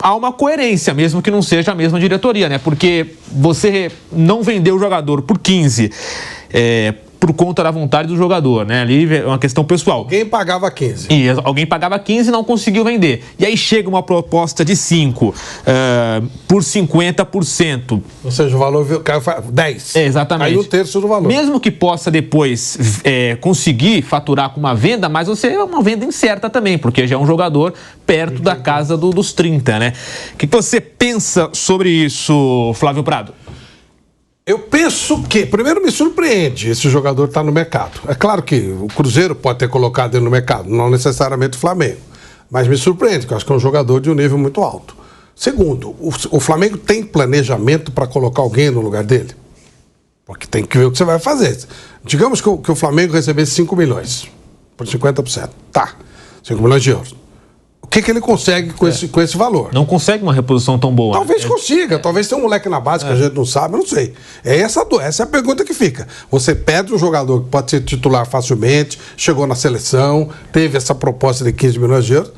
há uma coerência, mesmo que não seja a mesma diretoria, né? Porque você não vendeu o jogador por 15, por conta da vontade do jogador, né? Ali é uma questão pessoal. Alguém pagava 15. E alguém pagava 15 e não conseguiu vender. E aí chega uma proposta de 5 por 50%. Ou seja, o valor caiu 10. Exatamente. Caiu o terço do valor. Mesmo que possa depois conseguir faturar com uma venda, mas você é uma venda incerta também, porque já é um jogador perto da casa dos 30, né? O que você pensa sobre isso, Flávio Prado? Eu penso que, primeiro, me surpreende esse jogador estar no mercado. É claro que o Cruzeiro pode ter colocado ele no mercado, não necessariamente o Flamengo. Mas me surpreende, porque eu acho que é um jogador de um nível muito alto. Segundo, o Flamengo tem planejamento para colocar alguém no lugar dele? Porque tem que ver o que você vai fazer. Digamos que o Flamengo recebesse 5 milhões por 50%. Tá, 5 milhões de euros. O que ele consegue com esse valor? Não consegue uma reposição tão boa. Talvez consiga, talvez tenha um moleque na base que a gente não sabe, eu não sei. Essa é a pergunta que fica. Você perde um jogador que pode ser titular facilmente, chegou na seleção, teve essa proposta de 15 milhões de euros,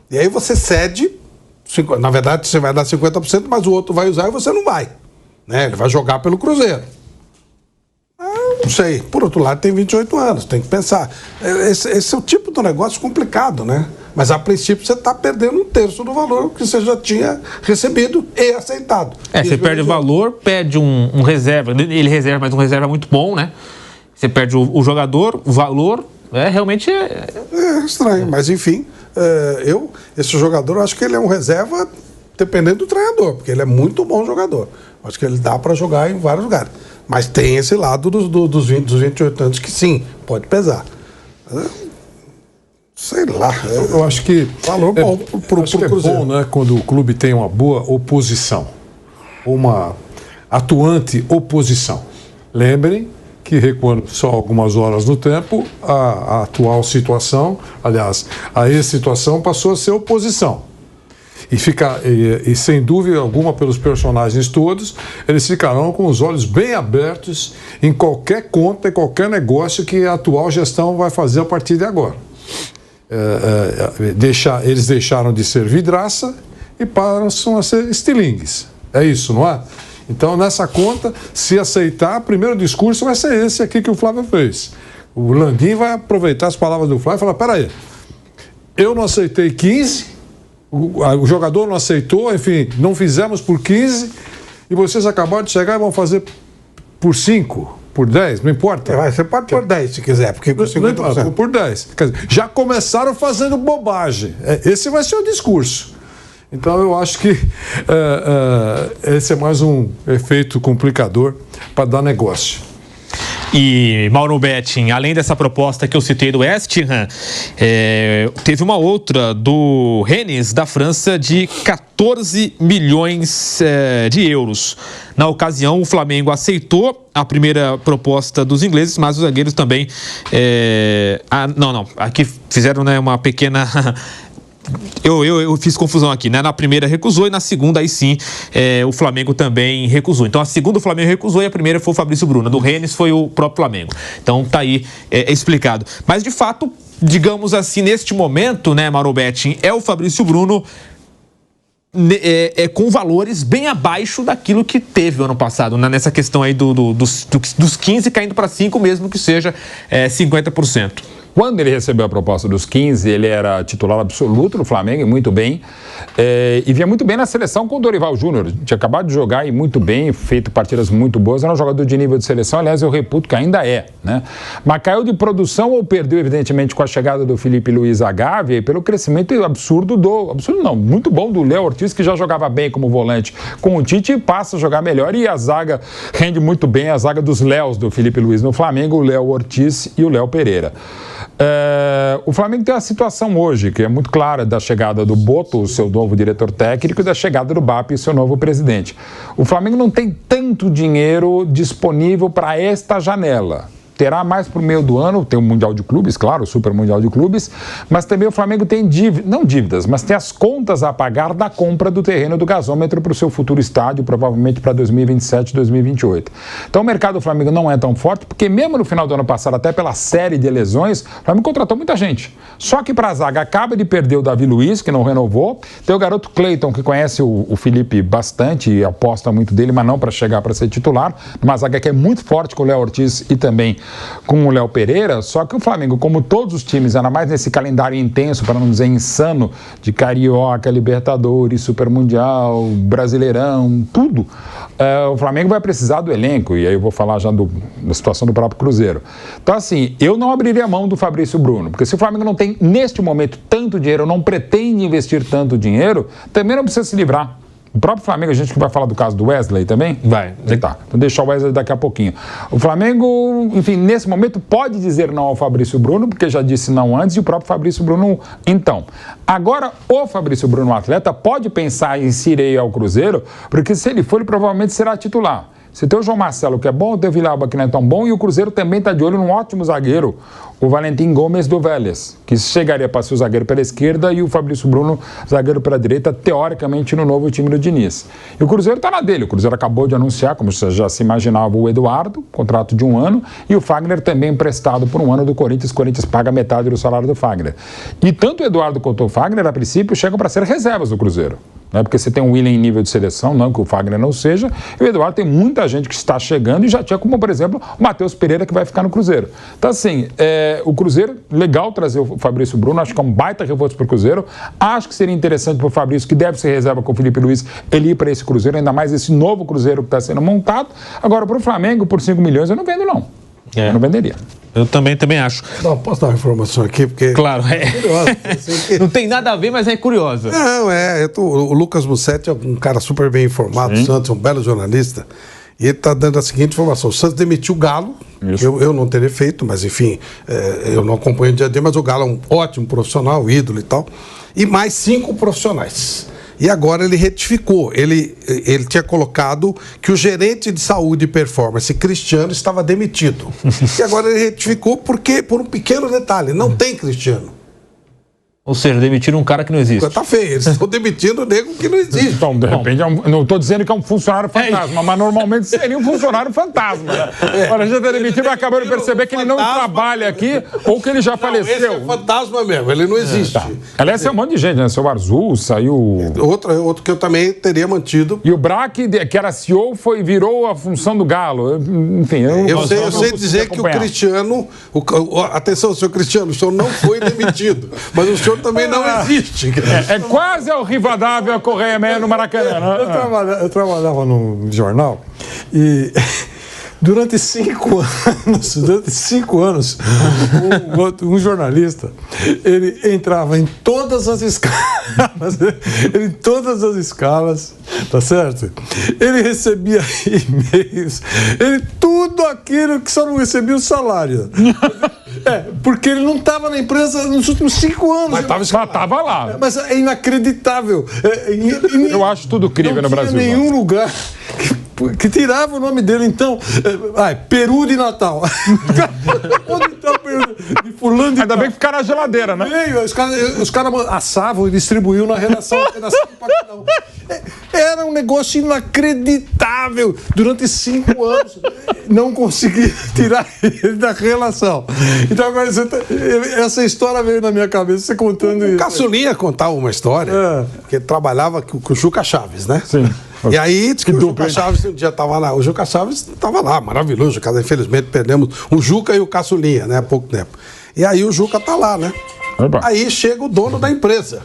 e aí você cede, na verdade você vai dar 50%, mas o outro vai usar e você não vai. Né? Ele vai jogar pelo Cruzeiro. Não sei. Por outro lado, tem 28 anos, tem que pensar. Esse é o tipo de negócio complicado, né? Mas, a princípio, você está perdendo um terço do valor que você já tinha recebido e aceitado. Você perde valor, perde um reserva. Ele reserva, mas um reserva muito bom, né? Você perde o jogador, o valor, realmente é... É estranho, mas, enfim, esse jogador, eu acho que ele é um reserva dependendo do treinador, porque ele é muito bom jogador. Acho que ele dá para jogar em vários lugares. Mas tem esse lado dos 28 anos que, sim, pode pesar. Sei lá. Eu acho que valor bom pro Cruzeiro. É bom, né, quando o clube tem uma boa oposição, uma atuante oposição. Lembrem que, recuando só algumas horas no tempo, a atual situação, aliás, a ex-situação passou a ser oposição. E sem dúvida alguma, pelos personagens todos, eles ficarão com os olhos bem abertos em qualquer conta, em qualquer negócio que a atual gestão vai fazer a partir de agora. Eles deixaram de ser vidraça e passam a ser estilingues. É isso, não é? Então, nessa conta, se aceitar, o primeiro discurso vai ser esse aqui que o Flávio fez. O Landim vai aproveitar as palavras do Flávio e falar: peraí, eu não aceitei 15, o jogador não aceitou, enfim, não fizemos por 15 e vocês acabaram de chegar e vão fazer por 5, por 10, não importa. Você pode por 10 se quiser, porque por 50%. Por 10. Quer dizer, já começaram fazendo bobagem. Esse vai ser o discurso. Então eu acho que esse é mais um efeito complicador para dar negócio. E, Mauro Betting, além dessa proposta que eu citei do West Ham, teve uma outra do Rennes, da França, de 14 milhões de euros. Na ocasião, o Flamengo aceitou a primeira proposta dos ingleses, mas os zagueiros também... aqui fizeram, né, uma pequena... Eu fiz confusão aqui, né? Na primeira recusou e na segunda, aí sim, o Flamengo também recusou. Então, a segunda o Flamengo recusou e a primeira foi o Fabrício Bruno. Do Rennes foi o próprio Flamengo. Então, tá aí explicado. Mas, de fato, digamos assim, neste momento, né, Mauro Betting, é o Fabrício Bruno com valores bem abaixo daquilo que teve o ano passado, né? Nessa questão aí dos 15 caindo para 5, mesmo que seja 50%. Quando ele recebeu a proposta dos 15, ele era titular absoluto no Flamengo, e muito bem. E vinha muito bem na seleção com o Dorival Júnior. Tinha acabado de jogar e muito bem, feito partidas muito boas. Era um jogador de nível de seleção, aliás, eu reputo que ainda é, né? Mas caiu de produção ou perdeu, evidentemente, com a chegada do Felipe Luiz à Gávea e pelo crescimento absurdo muito bom do Léo Ortiz, que já jogava bem como volante com o Tite e passa a jogar melhor. E a zaga rende muito bem, a zaga dos Léos do Felipe Luiz no Flamengo, o Léo Ortiz e o Léo Pereira. O Flamengo tem uma situação hoje que é muito clara da chegada do Boto, o seu novo diretor técnico, e da chegada do BAP, seu novo presidente. O Flamengo não tem tanto dinheiro disponível para esta janela. terá mais para o meio do ano, tem o Mundial de Clubes, claro, o Super Mundial de Clubes, mas também o Flamengo tem não dívidas, mas tem as contas a pagar da compra do terreno do gasômetro para o seu futuro estádio, provavelmente para 2027, 2028. Então o mercado do Flamengo não é tão forte, porque mesmo no final do ano passado, até pela série de lesões, o Flamengo contratou muita gente. Só que para a zaga acaba de perder o Davi Luiz, que não renovou, tem o garoto Cleiton, que conhece o Felipe bastante e aposta muito dele, mas não para chegar para ser titular, uma zaga que é muito forte com o Léo Ortiz e também com o Léo Pereira, só que o Flamengo, como todos os times, ainda mais nesse calendário intenso, para não dizer insano, de Carioca, Libertadores, Super Mundial, Brasileirão, tudo, o Flamengo vai precisar do elenco, e aí eu vou falar já da situação do próprio Cruzeiro. Então, assim, eu não abriria mão do Fabrício Bruno, porque se o Flamengo não tem, neste momento, tanto dinheiro, não pretende investir tanto dinheiro, também não precisa se livrar. O próprio Flamengo, a gente vai falar do caso do Wesley também? Vai. Tá, então deixar o Wesley daqui a pouquinho. O Flamengo, enfim, nesse momento pode dizer não ao Fabrício Bruno, porque já disse não antes, e o próprio Fabrício Bruno, então. Agora, o Fabrício Bruno, o atleta, pode pensar em se ir ao Cruzeiro, porque se ele for, ele provavelmente será titular. Você tem o João Marcelo, que é bom, tem o Villalba, que não é tão bom, e o Cruzeiro também está de olho num ótimo zagueiro, o Valentim Gomes do Vélez, que chegaria para ser o zagueiro pela esquerda e o Fabrício Bruno, zagueiro pela direita, teoricamente no novo time do Diniz. E o Cruzeiro está na dele. O Cruzeiro acabou de anunciar, como você já se imaginava, o Eduardo, contrato de 1 ano, e o Fagner também emprestado por 1 ano do Corinthians. O Corinthians paga metade do salário do Fagner. E tanto o Eduardo quanto o Fagner, a princípio, chegam para ser reservas do Cruzeiro. Né? Porque você tem um William em nível de seleção, não que o Fagner não seja, e o Eduardo tem muita gente que está chegando e já tinha, como por exemplo, o Matheus Pereira, que vai ficar no Cruzeiro. Então, assim, o Cruzeiro, legal trazer o Fabrício Bruno, acho que é um baita reforço para o Cruzeiro. Acho que seria interessante para o Fabrício, que deve ser reserva com o Felipe Luiz, ele ir para esse Cruzeiro, ainda mais esse novo Cruzeiro que está sendo montado. Agora, para o Flamengo, por 5 milhões, eu não vendo, não. Eu não venderia. Eu também acho. Não, posso dar uma informação aqui? Porque claro, curiosa, não tem nada a ver, mas é curiosa. Não, o Lucas Mussetti é um cara super bem informado, o Santos é um belo jornalista, e ele está dando a seguinte informação: o Santos demitiu o Galo, eu não teria feito, mas enfim, eu não acompanho o dia a dia, mas o Galo é um ótimo profissional, ídolo e tal, e mais 5 profissionais. E agora ele retificou. Ele tinha colocado que o gerente de saúde e performance, Cristiano, estava demitido. E agora ele retificou porque, por um pequeno detalhe, não tem Cristiano. Ou seja, demitiram um cara que não existe. Tá feio, eles estão demitindo um nego que não existe. Então, de repente, não estou dizendo que é um funcionário fantasma, mas normalmente seria um funcionário fantasma. Olha, a gente está demitido e acabou de perceber que ele não trabalha aqui ou que ele já faleceu. Esse é fantasma mesmo, ele não existe. Tá. Aliás, é um monte de gente, né? Seu Arzul saiu... Outro que eu também teria mantido. E o Braque, que era CEO, virou a função do Galo. Enfim, eu sei dizer que o Cristiano... Atenção, senhor Cristiano, o senhor não foi demitido, mas o senhor também não existe. É quase o Rivadavia Correia Meia no Maracanã. Eu trabalhava num jornal e durante 5 anos, um jornalista, ele entrava em todas as escalas, tá certo? Ele recebia e-mails, tudo aquilo que só não recebia o salário. Porque ele não estava na empresa nos últimos 5 anos. Mas estava lá. Mas é inacreditável. Eu acho tudo crime no Brasil. Não tinha nenhum lugar que tirava o nome dele, então. Peru de Natal. Onde está o Peru de fulano de Ainda bem que ficaram na geladeira, né? Os caras assavam e distribuíam na redação para cada um. Era um negócio inacreditável. Durante 5 anos, não consegui tirar ele da relação. Então, agora, essa história veio na minha cabeça, você contando isso. O Caçulinha contava uma história, que ele trabalhava com o Juca Chaves, né? Sim. E aí, o Juca Chaves um dia estava lá. O Juca Chaves estava lá, maravilhoso. Infelizmente, perdemos o Juca e o Caçulinha, né? Há pouco tempo. E aí, o Juca tá lá, né? Opa. Aí chega o dono da empresa.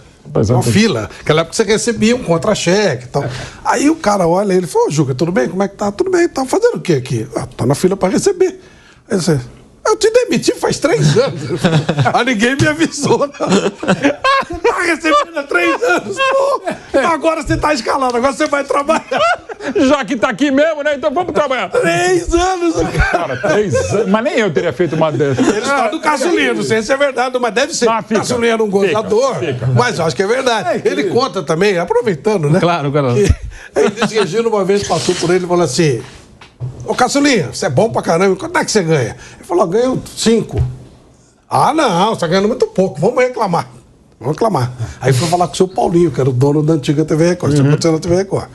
Uma fila. Naquela época você recebia um contra-cheque e tal. Aí o cara olha e ele fala: ô, Juca, tudo bem? Como é que tá? Tudo bem. Tá fazendo o quê aqui? Tá na fila para receber. Aí você... Eu te demiti faz 3 anos. Ninguém me avisou. Você tá recebendo há 3 anos. Pô. Agora você tá escalado, agora você vai trabalhar. Já que tá aqui mesmo, né? Então vamos trabalhar. 3 anos, cara. 3 anos. Mas nem eu teria feito uma dessas. Ele está do Caçulinha, não sei se é verdade, mas deve ser. O Caçulinha era um gozador. Mas eu acho que é verdade. Ele conta também, aproveitando, né? Claro. Ele disse que Gino uma vez passou por ele e falou assim: Ô, Caçulinha, você é bom pra caramba, quanto é que você ganha? Ele falou, ganho 5. Ah, não, você tá ganhando muito pouco, vamos reclamar. Aí foi falar com o seu Paulinho, que era o dono da antiga TV Record, que aconteceu na TV Record.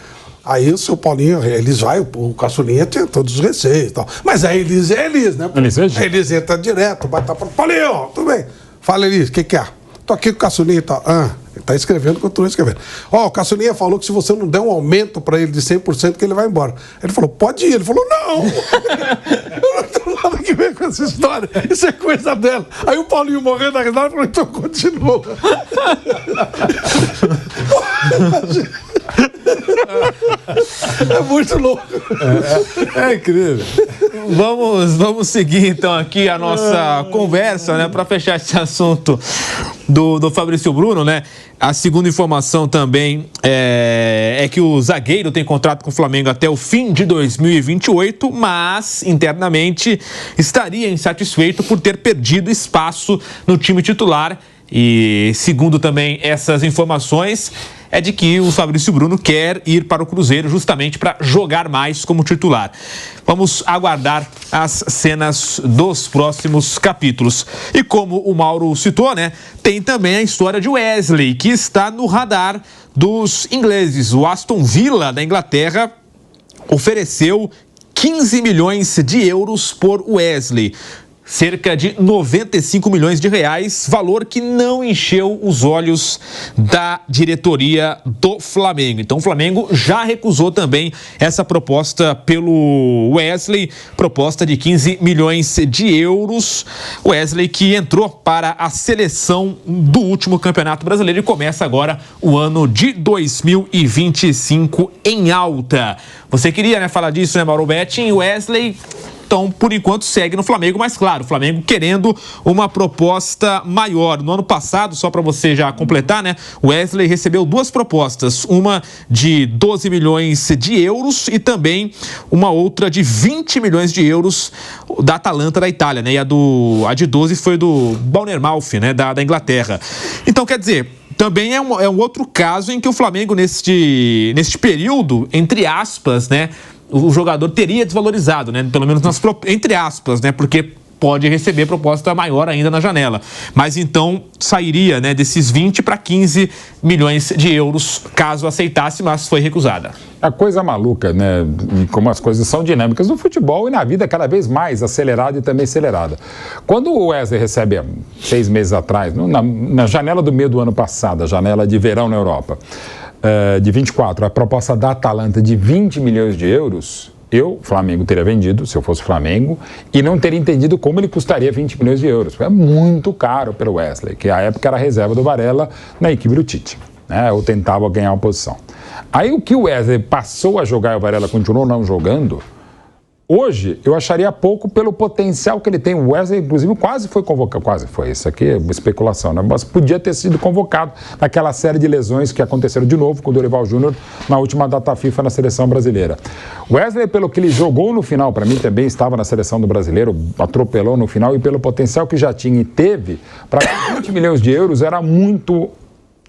Aí o seu Paulinho, eles vai, o Caçulinha tinha todos os receios e tal. Mas a Elis é Elis, né? A Elis entra direto, vai estar falando, Paulinho, tudo bem. Fala, Elis, o que é? Tô aqui com o Caçulinha e tal. Ele tá escrevendo, continua escrevendo. O Caçulinha falou que se você não der um aumento pra ele de 100%, que ele vai embora. Ele falou, pode ir. Ele falou, não! Eu não tenho nada que ver com essa história. Isso é coisa dela. Aí o Paulinho morrendo da risada e falou, então continua. É muito louco. É incrível. Vamos seguir então aqui a nossa conversa, né, para fechar esse assunto do Fabrício Bruno, né? A segunda informação também é que o zagueiro tem contrato com o Flamengo até o fim de 2028, mas internamente estaria insatisfeito por ter perdido espaço no time titular. E segundo também essas informações, é de que o Fabrício Bruno quer ir para o Cruzeiro justamente para jogar mais como titular. Vamos aguardar as cenas dos próximos capítulos. E como o Mauro citou, né, tem também a história de Wesley, que está no radar dos ingleses. O Aston Villa da Inglaterra ofereceu 15 milhões de euros por Wesley. Cerca de 95 milhões de reais, valor que não encheu os olhos da diretoria do Flamengo. Então o Flamengo já recusou também essa proposta pelo Wesley, proposta de 15 milhões de euros. Wesley que entrou para a seleção do último Campeonato Brasileiro e começa agora o ano de 2025 em alta. Você queria, né, falar disso, né, Mauro Betting? Wesley... Então, por enquanto, segue no Flamengo, mas claro, o Flamengo querendo uma proposta maior. No ano passado, só para você já completar, né? O Wesley recebeu 2 propostas, uma de 12 milhões de euros e também uma outra de 20 milhões de euros da Atalanta da Itália, né? E a de 12 foi do Bournemouth, né? Da Inglaterra. Então, quer dizer... Também é um outro caso em que o Flamengo, neste período, entre aspas, né, o jogador teria desvalorizado, né, pelo menos entre aspas, né, porque pode receber proposta maior ainda na janela. Mas então sairia, né, desses 20 para 15 milhões de euros, caso aceitasse, mas foi recusada. A coisa maluca, né? E como as coisas são dinâmicas no futebol e na vida cada vez mais acelerada e também acelerada. Quando o Wesley recebe, 6 meses atrás, na janela do meio do ano passado, a janela de verão na Europa, de 24, a proposta da Atalanta de 20 milhões de euros, Flamengo, teria vendido, se eu fosse Flamengo, e não teria entendido como ele custaria 20 milhões de euros. É muito caro pelo Wesley, que à época era a reserva do Varela na equipe do Tite, né? Ou tentava ganhar uma posição. Aí o que o Wesley passou a jogar e o Varela continuou não jogando, hoje eu acharia pouco pelo potencial que ele tem. O Wesley, inclusive, quase foi convocado, isso aqui é uma especulação, né? Mas podia ter sido convocado naquela série de lesões que aconteceram de novo com o Dorival Júnior na última data FIFA na seleção brasileira. Wesley, pelo que ele jogou no final, para mim também estava na seleção do brasileiro, atropelou no final, e pelo potencial que já tinha e teve, para 20 milhões de euros era muito...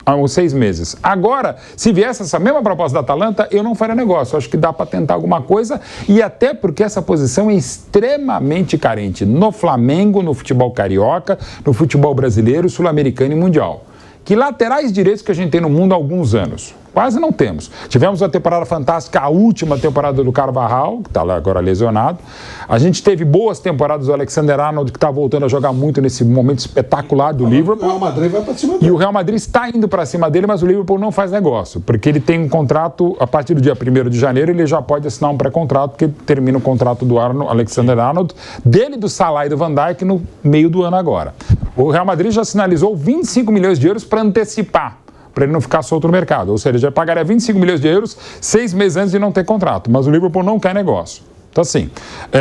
há uns 6 meses. Agora, se viesse essa mesma proposta da Atalanta, eu não faria negócio. Eu acho que dá para tentar alguma coisa, e até porque essa posição é extremamente carente no Flamengo, no futebol carioca, no futebol brasileiro, sul-americano e mundial. Que laterais direitos que a gente tem no mundo há alguns anos? Quase não temos. Tivemos uma temporada fantástica, a última temporada do Carvajal, que está lá agora lesionado. A gente teve boas temporadas do Alexander-Arnold, que está voltando a jogar muito nesse momento espetacular do Liverpool. O Real Madrid vai para cima dele. E o Real Madrid está indo para cima dele, mas o Liverpool não faz negócio, porque ele tem um contrato, a partir do dia 1º de janeiro, ele já pode assinar um pré-contrato, porque termina o contrato do Alexander-Arnold, dele, do Salah e do Van Dijk no meio do ano agora. O Real Madrid já sinalizou 25 milhões de euros para antecipar, para ele não ficar solto no mercado. Ou seja, ele já pagaria 25 milhões de euros 6 meses antes de não ter contrato. Mas o Liverpool não quer negócio. Então, assim,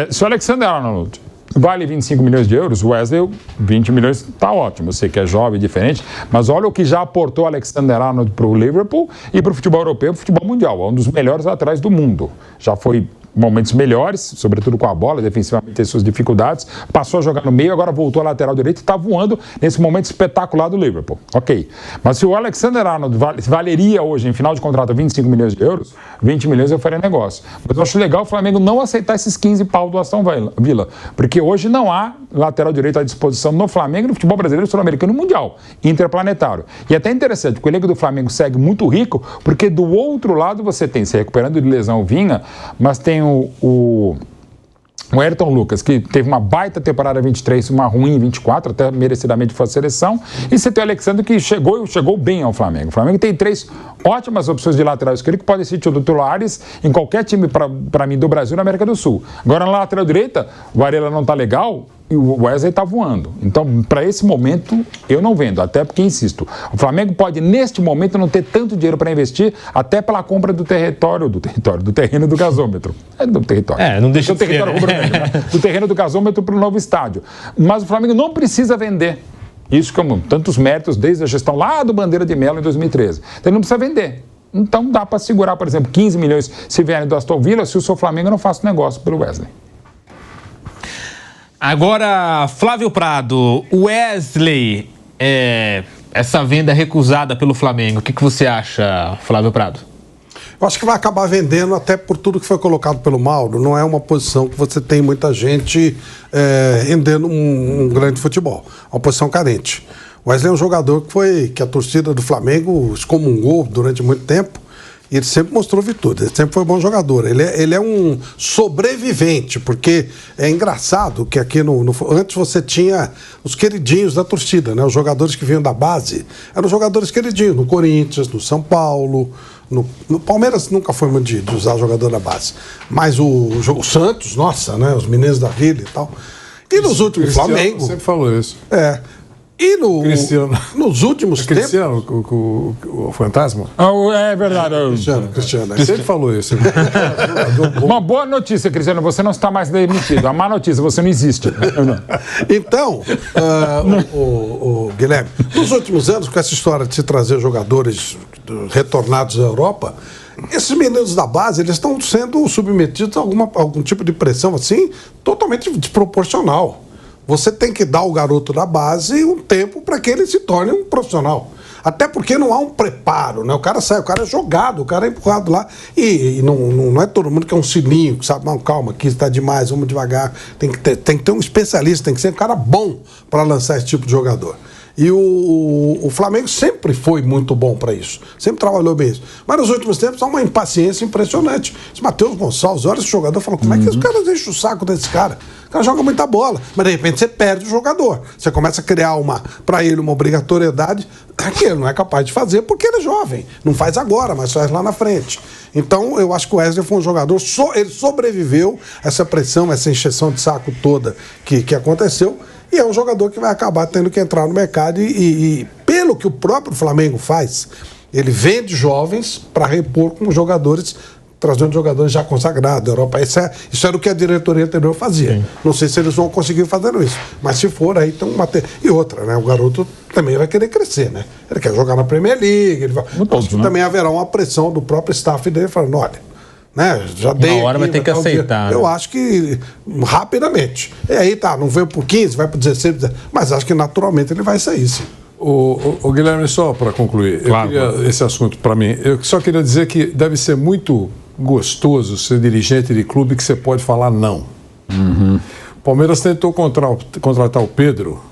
se o Alexander-Arnold vale 25 milhões de euros, o Wesley, 20 milhões, está ótimo. Eu sei que é jovem, diferente, mas olha o que já aportou o Alexander-Arnold para o Liverpool e para o futebol europeu e para o futebol mundial. É um dos melhores laterais do mundo. Já foi momentos melhores, sobretudo com a bola, defensivamente tem suas dificuldades, passou a jogar no meio, agora voltou à lateral direita e está voando nesse momento espetacular do Liverpool. Ok. Mas se o Alexander-Arnold valeria hoje, em final de contrato, 25 milhões de euros, 20 milhões eu faria negócio. Mas eu acho legal o Flamengo não aceitar esses 15 pau do Aston Villa, porque hoje não há lateral direito à disposição no Flamengo, no futebol brasileiro, sul-americano e mundial, interplanetário. E até interessante, porque o elenco do Flamengo segue muito rico, porque do outro lado você tem, se recuperando de lesão, Vinha, mas tem o Ayrton Lucas, que teve uma baita temporada 23, uma ruim 24, até merecidamente foi a seleção. E você tem o Alexandre, que chegou bem ao Flamengo. O Flamengo tem 3 ótimas opções de lateral esquerdo que podem ser titulares em qualquer time, para mim, do Brasil e da América do Sul. Agora, na lateral direita, o Varela não está legal e o Wesley está voando. Então, para esse momento, eu não vendo. Até porque, insisto, o Flamengo pode, neste momento, não ter tanto dinheiro para investir, até pela compra do terreno do gasômetro. Do território. Não deixa do território do terreno do gasômetro para o novo estádio. Mas o Flamengo não precisa vender. Isso como tantos méritos desde a gestão lá do Bandeira de Melo em 2013. Então ele não precisa vender. Então dá para segurar, por exemplo, 15 milhões se vierem do Aston Villa, se o seu Flamengo não faz negócio pelo Wesley. Agora, Flávio Prado, Wesley, essa venda recusada pelo Flamengo, o que você acha, Flávio Prado? Eu acho que vai acabar vendendo até por tudo que foi colocado pelo Mauro. Não é uma posição que você tem muita gente rendendo um grande futebol. É uma posição carente. O Wesley é um jogador que a torcida do Flamengo excomungou durante muito tempo. E ele sempre mostrou virtude, ele sempre foi um bom jogador. Ele é um sobrevivente, porque é engraçado que aqui antes você tinha os queridinhos da torcida, né? Os jogadores que vinham da base eram jogadores queridinhos, no Corinthians, no São Paulo, no Palmeiras nunca foi muito de usar jogador da base. Mas o Santos, nossa, né? Os meninos da Vila e tal. E nos últimos, Flamengo sempre falou isso. E nos últimos tempos... Cristiano, o fantasma? É verdade. Cristiano. Sempre falou isso. Uma boa notícia, Cristiano, você não está mais demitido. A má notícia, você não existe. Então, Guilherme, nos últimos anos, com essa história de se trazer jogadores retornados à Europa, esses meninos da base, eles estão sendo submetidos a algum tipo de pressão, assim, totalmente desproporcional. Você tem que dar ao garoto da base um tempo para que ele se torne um profissional. Até porque não há um preparo, né? O cara sai, o cara é jogado, o cara é empurrado lá. E não é todo mundo que é um sininho, que sabe, não, calma, aqui está demais, vamos devagar. Tem que ter um especialista, tem que ser um cara bom para lançar esse tipo de jogador. E o Flamengo sempre foi muito bom para isso. Sempre trabalhou bem isso. Mas nos últimos tempos há uma impaciência impressionante. Esse Matheus Gonçalves, olha esse jogador, fala, como é que os caras enchem o saco desse cara? O cara joga muita bola, mas de repente você perde o jogador. Você começa a criar para ele uma obrigatoriedade que ele não é capaz de fazer porque ele é jovem. Não faz agora, mas faz lá na frente. Então eu acho que o Wesley foi um jogador, ele sobreviveu a essa pressão, essa encheção de saco toda que aconteceu. E é um jogador que vai acabar tendo que entrar no mercado e pelo que o próprio Flamengo faz, ele vende jovens para repor com jogadores, trazendo jogadores já consagrados da Europa. Isso era o que a diretoria anterior fazia. Sim. Não sei se eles vão conseguir fazer isso. Mas se for, aí tem uma... E outra, né? O garoto também vai querer crescer, né? Ele quer jogar na Premier League. Acho que também haverá uma pressão do próprio staff dele falando, olha... Né? Já dei uma hora vai ter que aceitar. Né? Eu acho que rapidamente. E aí não veio por 15, vai por 16, mas acho que naturalmente ele vai sair, sim. O Guilherme, só para concluir, claro. Esse assunto para mim, eu só queria dizer que deve ser muito gostoso ser dirigente de clube que você pode falar não. Uhum. O Palmeiras tentou contratar o Pedro,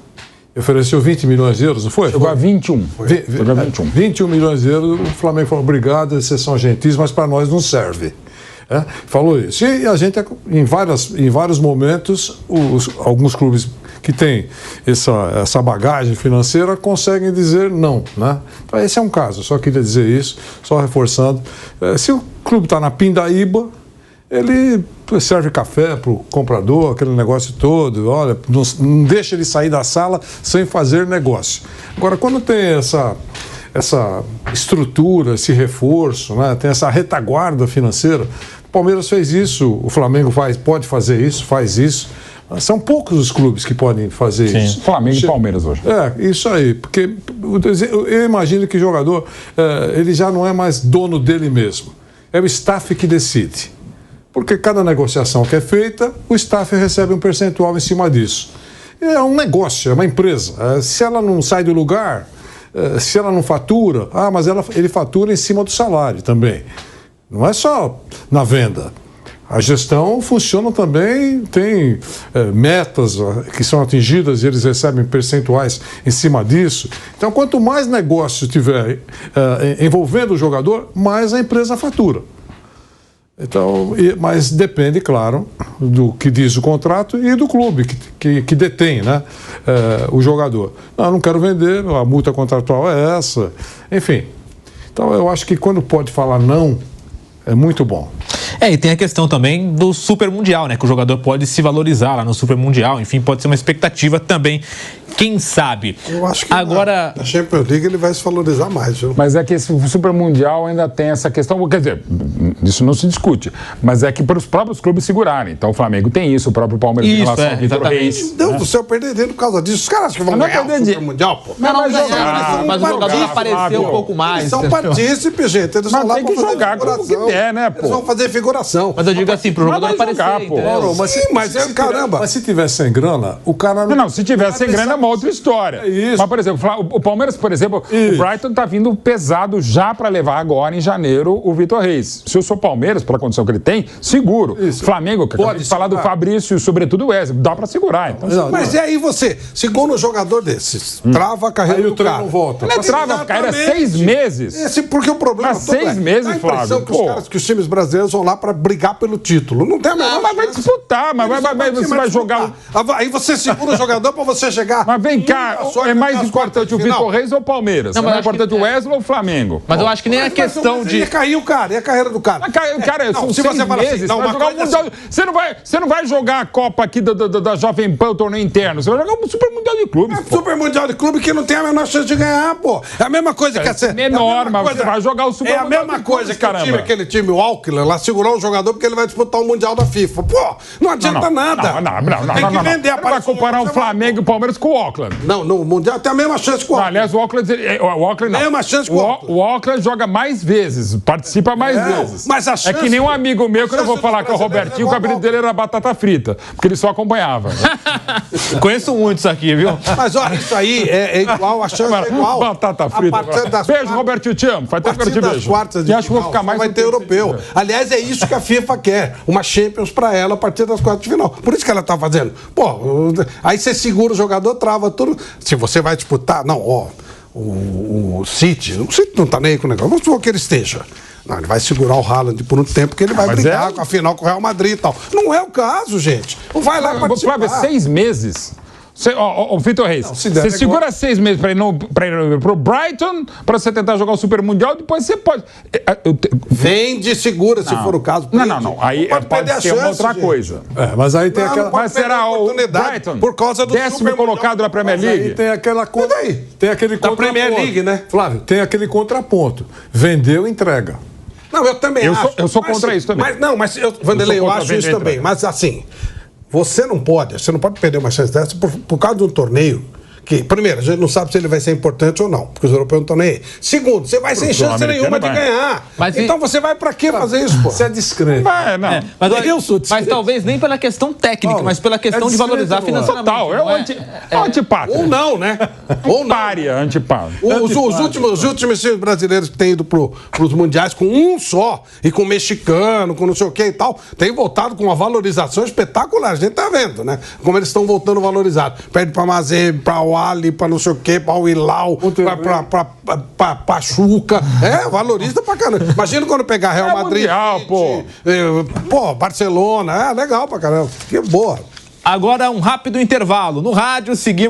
ofereceu 20 milhões de euros, não foi? Chegou a 21. Chegou a 21 milhões de euros, o Flamengo falou, obrigado, vocês são gentis, mas para nós não serve. Falou isso. E a gente, em vários momentos, alguns clubes que têm essa bagagem financeira conseguem dizer não, né? Então, esse é um caso, só queria dizer isso, só reforçando. Se o clube está na pindaíba, ele serve café para o comprador, aquele negócio todo, olha, não deixa ele sair da sala sem fazer negócio. Agora, quando tem essa estrutura, esse reforço, né, tem essa retaguarda financeira, o Palmeiras fez isso, o Flamengo pode fazer isso, faz isso. São poucos os clubes que podem fazer isso. Flamengo e Palmeiras hoje. Isso aí, porque eu imagino que o jogador, ele já não é mais dono dele mesmo. É o staff que decide. Porque cada negociação que é feita, o staff recebe um percentual em cima disso. É um negócio, é uma empresa. Se ela não sai do lugar, se ela não fatura, mas ele fatura em cima do salário também. Não é só na venda. A gestão funciona também, tem metas que são atingidas e eles recebem percentuais em cima disso. Então, quanto mais negócio tiver envolvendo o jogador, mais a empresa fatura. Então, mas depende, claro, do que diz o contrato e do clube que detém, né, o jogador. Não quero vender, a multa contratual é essa, enfim. Então, eu acho que quando pode falar não, é muito bom. E tem a questão também do Super Mundial, né? Que o jogador pode se valorizar lá no Super Mundial. Enfim, pode ser uma expectativa também. Quem sabe? Eu acho que agora na Champions League ele vai se valorizar mais, viu? Mas é que esse Super Mundial ainda tem essa questão, quer dizer, isso não se discute, mas é que para os próprios clubes segurarem. Então o Flamengo tem isso, o próprio Palmeiras em relação ao Vitor Reis. Deus do céu, perder dinheiro por causa disso. Os caras que vão ganhar o Super Mundial, pô. Mas o jogador apareceu um pouco mais. Eles são partícipes, gente. Eles vão lá tem que jogar como que der, né, pô? Eles vão fazer figuração. Mas eu digo assim, pro jogador aparecer, pô. Caramba. Mas se tivesse sem grana, o cara não, se tivesse sem grana é uma outra história. Isso. Mas, por exemplo, o Palmeiras, por exemplo, o Brighton tá vindo pesado já para levar agora em janeiro o Vitor Reis. Se eu sou Palmeiras, pela condição que ele tem, seguro. Isso. Flamengo, que acabei de falar do Fabrício e sobretudo o Wesley, dá para segurar. Então. Mas e aí você, segura um jogador desses, trava a carreira do cara. Não volta. Ele trava a carreira 6 meses. Porque o problema todo 6 meses, dá a impressão Flávio. que os times brasileiros vão lá para brigar pelo título. Não tem a menor mas vai disputar, você vai jogar. Aí você segura o jogador para você chegar. Mas vem cá, é mais importante o Vitor Reis ou o Palmeiras? É mais importante o Wesley ou o Flamengo? Mas eu acho que nem a questão de... Ia cair o cara, e a carreira do cara? Cara, são 6 meses. Você não vai jogar a Copa aqui da Jovem Pan, o torneio interno. Você vai jogar um Super Mundial de Clubes. Super Mundial de Clube que não tem a menor chance de ganhar, pô. É a mesma coisa que essa. Menor, mas você vai jogar o Super Mundial. É a mesma coisa que aquele time, o Auckland, lá segurar o jogador porque ele vai disputar o Mundial da FIFA. Pô, não adianta nada. Não. Tem que vender a parte. Vai comparar o Flamengo e o Palmeiras com o Auckland. Não, no Mundial tem a mesma chance com o Auckland. Aliás, o Auckland não. Mesma chance com o Auckland. O Auckland joga mais vezes, participa mais vezes. Mas a chance... É que nem um amigo meu, que eu não vou falar que é o Robertinho, o apelido dele era batata frita, porque ele só acompanhava. Conheço muitos aqui, viu? Mas olha, isso aí é igual, a chance é igual. Batata frita. Beijo, Robertinho, te amo. Faz tempo que eu te vejo. E acho que vou ficar mais vai ter europeu. Aliás, é isso que a FIFA quer. Uma Champions pra ela a partir das quartas de final. Por isso que ela tá fazendo. Pô, aí você segura o jogador, trava tudo. Se você vai disputar, não, ó, o City não tá nem aí com o negócio. Vamos supor que ele esteja. Não, ele vai segurar o Haaland por um tempo que ele vai brigar com a final com o Real Madrid e tal. Não é o caso, gente. Não vai lá participar. Flávio, 6 meses. O Vitor Reis, você segura 6 meses para ir pro Brighton, para você tentar jogar o Super Mundial, depois você pode... Vende, segura, se for o caso. Não. Aí pode ser uma outra coisa. Mas aí tem aquela... Mas será o Brighton, por causa do 10º colocado na Premier League? Aí tem aquela conta... Tem aquele da Premier League, né? Flávio, tem aquele contraponto. Vendeu, entrega. Não, eu também acho. Eu sou contra isso também. Mas Vanderlei, eu acho isso também. Mas assim... Você não pode perder uma chance dessa por causa de um torneio que, primeiro, a gente não sabe se ele vai ser importante ou não, porque os europeus não estão nem aí. Segundo, você vai sem chance nenhuma de ganhar. Então você vai pra quê fazer isso, pô? Você é discreto. Mas talvez nem pela questão técnica, mas pela questão de valorizar financeiramente. Total, é o antipátia. Ou não, né? Ou pária, antipátia. Os últimos times brasileiros que têm ido pros mundiais com um só, e com mexicano, com não sei o que e tal, têm voltado com uma valorização espetacular. A gente tá vendo, né? Como eles estão valorizados. Perde pra Mazembe, pra Ali, pra não sei o quê, pra o Hilal, pra Pachuca. Valoriza pra caramba. Imagina quando pegar Real Madrid. Mundial, Barcelona. Legal pra caramba. Que boa. Agora um rápido intervalo. No rádio, seguimos.